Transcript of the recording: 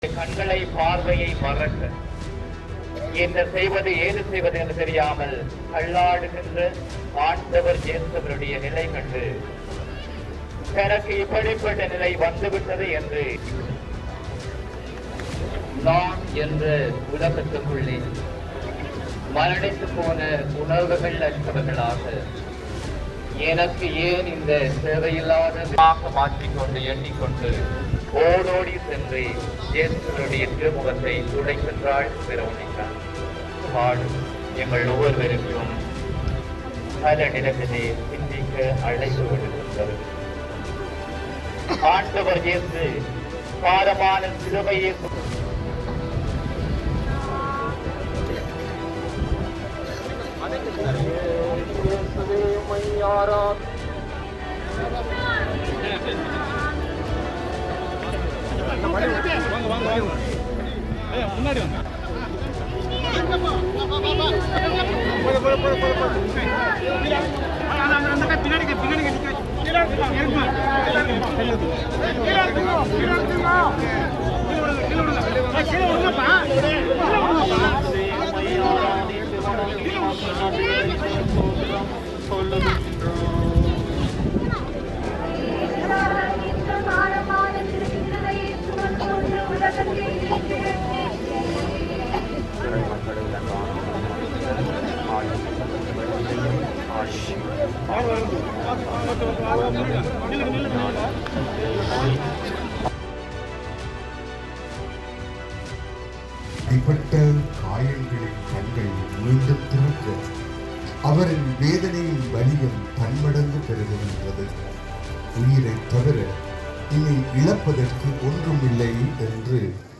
கண்களை பார்வையை மறக்க என்ன செய்வது ஏது செய்வது என்று தெரியாமல் கல்லாடுகின்ற ஆண்டவர் இயேசுவருடைய நிலை கண்டு எனக்கு இப்படிப்பட்ட நிலை வந்துவிட்டது என்று நான் என்ற உலகத்துக்குள்ளே மரணித்து போன உணர்வுகள் அற்றவர்களாக எனக்கு ஏன் இந்த தேவையில்லாத மாற்றிக்கொண்டு எண்ணிக்கொண்டு ஓடோடி சென்று இயேசுவருடைய திருமுகத்தை துடைக்கின்றாள் வெரோனிகா. பாடும் எங்கள் ஒவ்வொருவருக்கும் பல நிலத்திலே சிந்திக்க அழைப்பு விடுகின்றது. ஆண்டவர் இயேசு பாரமான சிலுவையை முன்னாடி அடிபட்ட காயங்களின் கண்கள் மீண்டும் திறக்க அவரின் வேதனையின் வலியும் பன்மடங்கு பெருகுகின்றது. உயிரை தவிர இனி இழப்பதற்கு ஒன்றுமில்லை என்று